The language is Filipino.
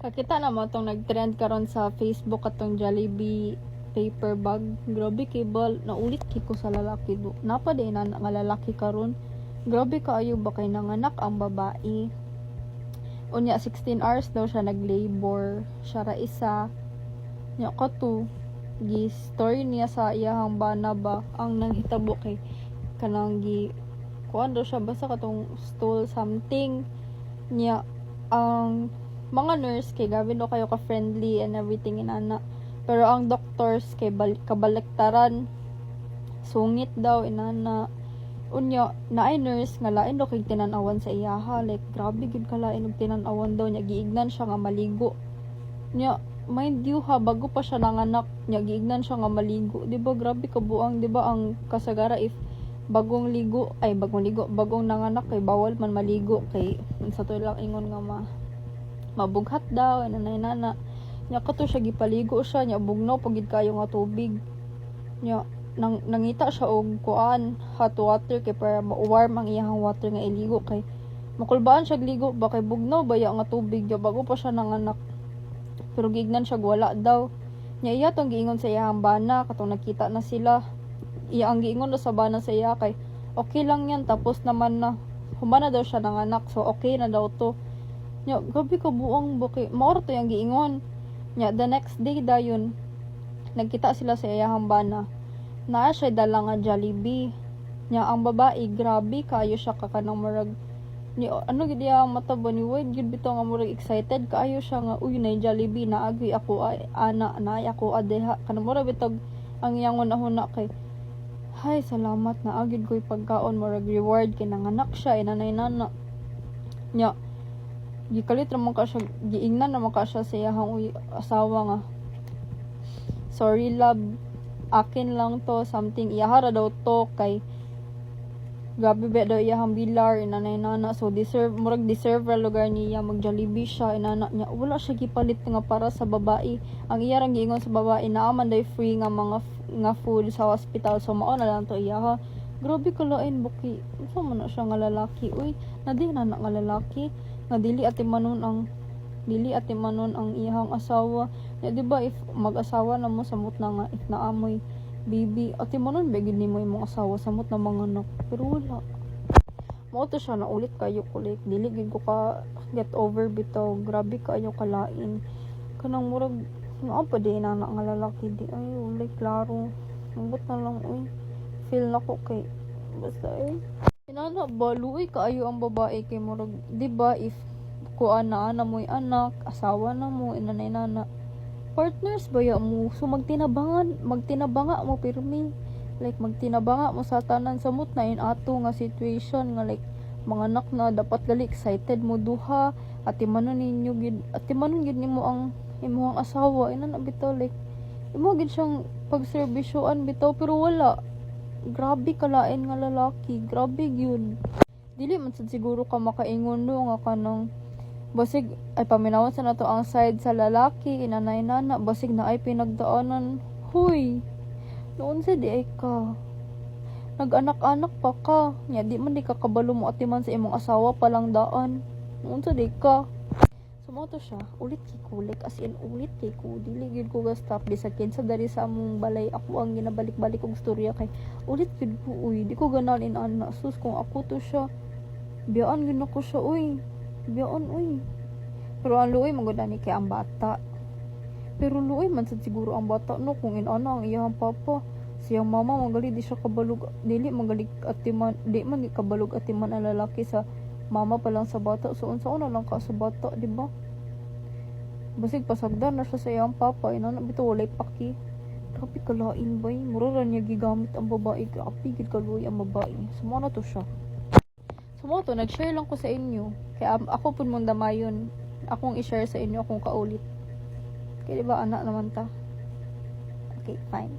Kakita na mo tong nag-trend karon sa Facebook atong Jollibee paper bag. Grabe kay bal, naulit kiko sa lalaki do. Napa din na nga lalaki karon. Grabe kaayo ba kay nanganak ang babae. Unya 16 hours daw siya nag-labor. Siya ra isa. Nya kato gi story niya sa iyahang bana ba ang nanghitabo kay kanang gi kuan daw siya basta katong stool something niya ang mga nurse kay gabi no kayo ka-friendly and everything inana. Pero ang doctors kay kabaliktaran. Sungit daw inana. Unya naay nurse nga lain daw kay tinan-awan sa iyaha. Like grabe gid kalain og tinan-awan daw nya giignan siya nga maligo. Nya mind you ha bago pa siya nanganak nya giignan siya nga maligo. Di ba grabe kabuang di ba ang kasagara if bagong ligo bagong nanganak kay bawal man maligo kay sa to lang ingon nga mabughat daw nana nya kato siya gipaligo siya nya bugnaw pagid kayo nga tubig nya nangita siya og kuan hot water kay para ma-warm ang iyang water nga iligo kay makulbaan siya ligo ba kay bugnaw baya nga tubig nya bago pa siya nanganak pero gignan siya wala daw nya iya tong giingon sa iyang bana katong nakita na sila iya ang giingon sa bana sa iya kay okay lang yan tapos naman na humana daw siya nanganak so okay na daw to nya gabi ka buang bakay maor to yung giingon nya the next day dayon nagkita sila sa iyahang bana naa siya dala nga Jollibee nya ang babae grabe kayo siya kakanang murag ni ano gid ang mata ba ni wide gid bitaw nga murag excited kaayo siya nga uy na Jollibee naagi ako ay ana naay ako adeha kanang murag bitag ang iyang una kay hay salamat na agid ko'y pagkaon murag reward kay nanganak siya inanay nana nya gikalit ramon ka siya giingnan ramon ka siya sa iyang asawa nga sorry love akin lang to something iyahara daw to kay grabe ba daw iyahang bilar inanay nana so deserve ra lugar niya mag Jollibee siya inana niya wala siya gipalit nga para sa babae ang iyarang giingon sa babae naaman day free nga mga nga food sa hospital so mao na lang to iyaha grabe kalain buki unsa man na siya nga lalaki uy nadi na nga lalaki nga dili ati manon ang iyang asawa ya di ba if mag-asawa na mo samot na nga if naamoy baby ati manon begid nimo imong asawa samot na mga anak pero wala mao to siya na ulit kayo kulik dili gid ko ka get over bitaw grabe kaayo kalain kanang murag nga pa di na nga lalaki di ay ulay klaro ambot na lang uy feel na ko kay basta inana baluoy kaayo ang babae kay murag di ba if kuan na mo'y anak asawa na mo inanay nana partners baya mo so magtinabanga mo pirmi like magtinabanga mo sa tanan samot na in ato nga situation nga like mga anak na dapat gali excited mo duha at timanon gid nimo ang imong asawa ina na bitaw like imo gid siyang pagserbisyoan bitaw pero wala grabe kalain nga lalaki grabe gyud dili man sad siguro ka makaingon no nga kanang basig ay paminawan sa nato ang side sa lalaki inanay nana basig na ay pinagdaanan huy noon sa di ay ka nag-anak-anak pa ka nya di man di ka kabalo mo atiman sa imong asawa palang daan noon sa di ka sumoto siya ulit kikulik as in ulit kay ko dili gyud ko ga stop bisag kinsa dari sa among balay ako ang ginabalik-balik og storya kay ulit gyud ko uy di ko ganan inana sus kung ako to siya biyaan gyud ako siya uy biyaan uy pero ang luoy magudani kay ang bata pero luoy man sad siguro ang bata no kung inana ang iyang papa siyang mama magali di siya kabalog dili magalig atiman di man kabalog atiman ang lalaki sa mama pa lang sa bata so unsa na lang ka sa bata di ba basig pasagdan na siya sa iyang papa inana bitaw walay paki grabe kalain bay mura ra niya gigamit ang babae grabe gid kaluoy ang babae sumo na to siya sumo to nag-share lang ko sa inyo kaya ako pud mong damayon akong i-share sa inyo akong kaulit kaya diba anak naman ta okay fine